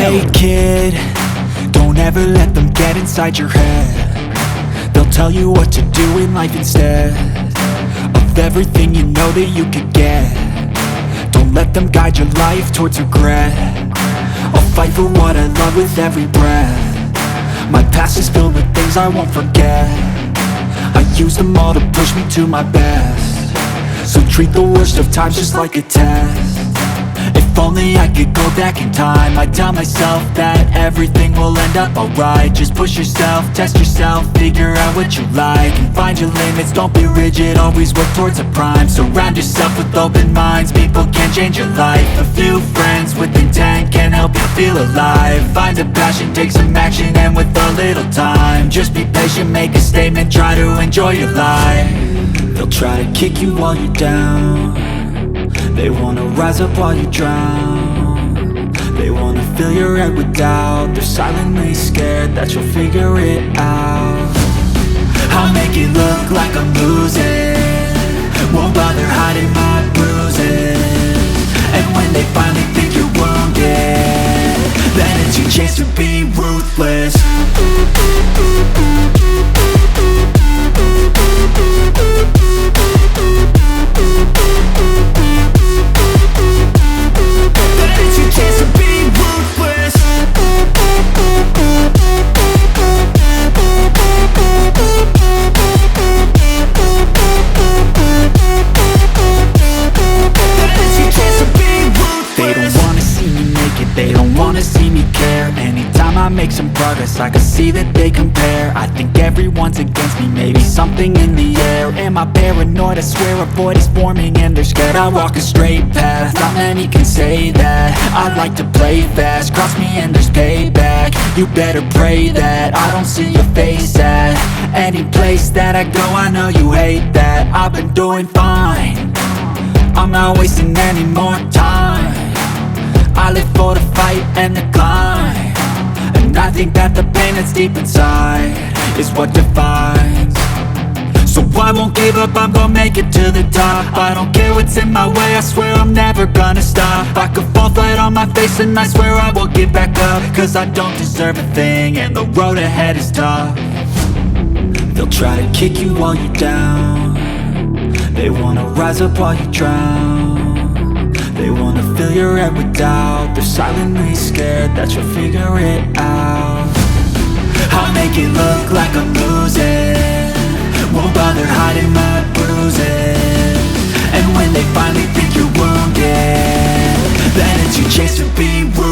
Hey kid, don't ever let them get inside your head. They'll tell you what to do in life instead of everything you know that you could get. Don't let them guide your life towards regret. I'll fight for what I love with every breath. My past is filled with things I won't forget. I use them all to push me to my best. So treat the worst of times just like a test. If only I could go back in time, I'd tell myself that everything will end up alright. Just push yourself, test yourself, figure out what you like, and find your limits, don't be rigid, always work towards a prime. Surround yourself with open minds, people can change your life. A few friends with intent can help you feel alive. Find a passion, take some action, and with a little time, just be patient, make a statement, try to enjoy your life. They'll try to kick you while you're down. They wanna rise up while you drown. They wanna fill your head with doubt. They're silently scared that you'll figure it out. I'll make it look like I'm losing, won't bother hiding my bruises. And when they finally think you're wounded, then it's your chance to be ruthless. They don't wanna see me care. Anytime I make some progress, I can see that they compare. I think everyone's against me, maybe something in the air. Am I paranoid? I swear a void is forming and they're scared. I walk a straight path, not many can say that. I like to play fast, cross me and there's payback. You better pray that I don't see your face at any place that I go. I know you hate that. I've been doing fine, I'm not wasting any more time. I live for the fight and the climb, and I think that the pain that's deep inside is what defines. So I won't give up, I'm gonna make it to the top. I don't care what's in my way, I swear I'm never gonna stop. I could fall flat on my face and I swear I won't get back up, cause I don't deserve a thing and the road ahead is tough. They'll try to kick you while you're down. They wanna rise up while you drown. They wanna fill your head with doubt. They're silently scared that you'll figure it out. I'll make it look like I'm losing, won't bother hiding my bruises. And when they finally think you're wounded, then it's your chance to be rude.